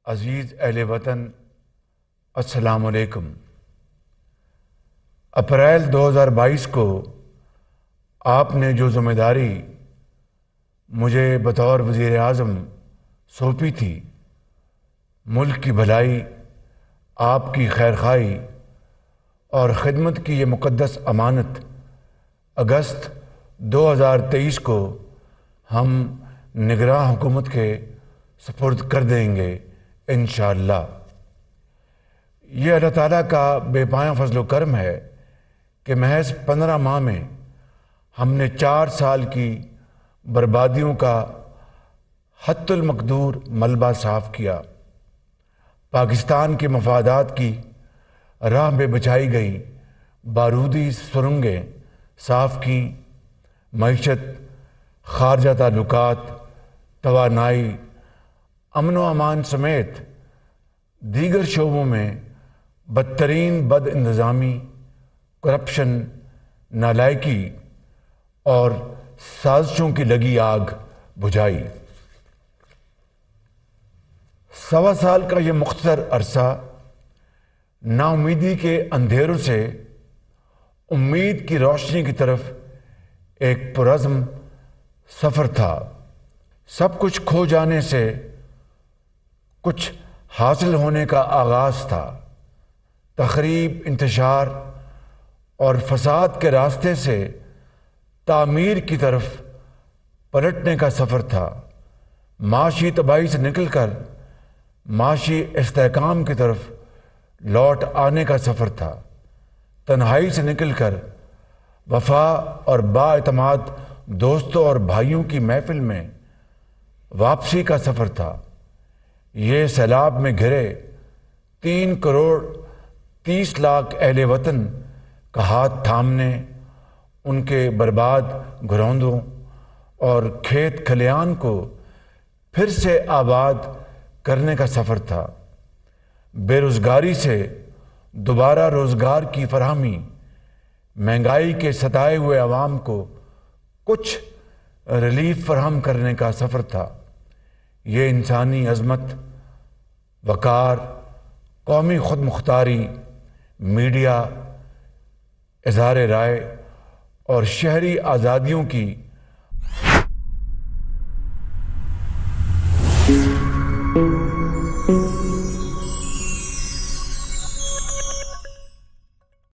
عزیز اہل وطن، السلام علیکم۔ اپریل 2022 کو آپ نے جو ذمہ داری مجھے بطور وزیر اعظم سونپی تھی، ملک کی بھلائی، آپ کی خیرخواہی اور خدمت کی یہ مقدس امانت اگست 2023 کو ہم نگراں حکومت کے سپرد کر دیں گے انشاءاللہ۔ یہ اللہ تعالیٰ کا بے پایاں فضل و کرم ہے کہ محض 15 ماہ میں ہم نے 4 سال کی بربادیوں کا حد المقدور ملبہ صاف کیا، پاکستان کے مفادات کی راہ میں بچھائی گئی بارودی سرنگیں صاف کیں، معیشت، خارجہ تعلقات، توانائی، امن و امان سمیت دیگر شعبوں میں بدترین بد انتظامی، کرپشن، نالائکی اور سازشوں کی لگی آگ بجھائی۔ 1.25 سال کا یہ مختصر عرصہ نا امیدی کے اندھیروں سے امید کی روشنی کی طرف ایک پرعزم سفر تھا۔ سب کچھ کھو جانے سے کچھ حاصل ہونے کا آغاز تھا۔ تخریب، انتشار اور فساد کے راستے سے تعمیر کی طرف پلٹنے کا سفر تھا۔ معاشی تباہی سے نکل کر معاشی استحکام کی طرف لوٹ آنے کا سفر تھا۔ تنہائی سے نکل کر وفا اور بااعتماد دوستوں اور بھائیوں کی محفل میں واپسی کا سفر تھا۔ یہ سیلاب میں گھرے 3 کروڑ 30 لاکھ اہل وطن کا ہاتھ تھامنے، ان کے برباد گھروندوں اور کھیت کھلیان کو پھر سے آباد کرنے کا سفر تھا۔ بے روزگاری سے دوبارہ روزگار کی فراہمی، مہنگائی کے ستائے ہوئے عوام کو کچھ ریلیف فراہم کرنے کا سفر تھا۔ یہ انسانی عظمت، وقار، قومی خود مختاری، میڈیا، اظہار رائے اور شہری آزادیوں کی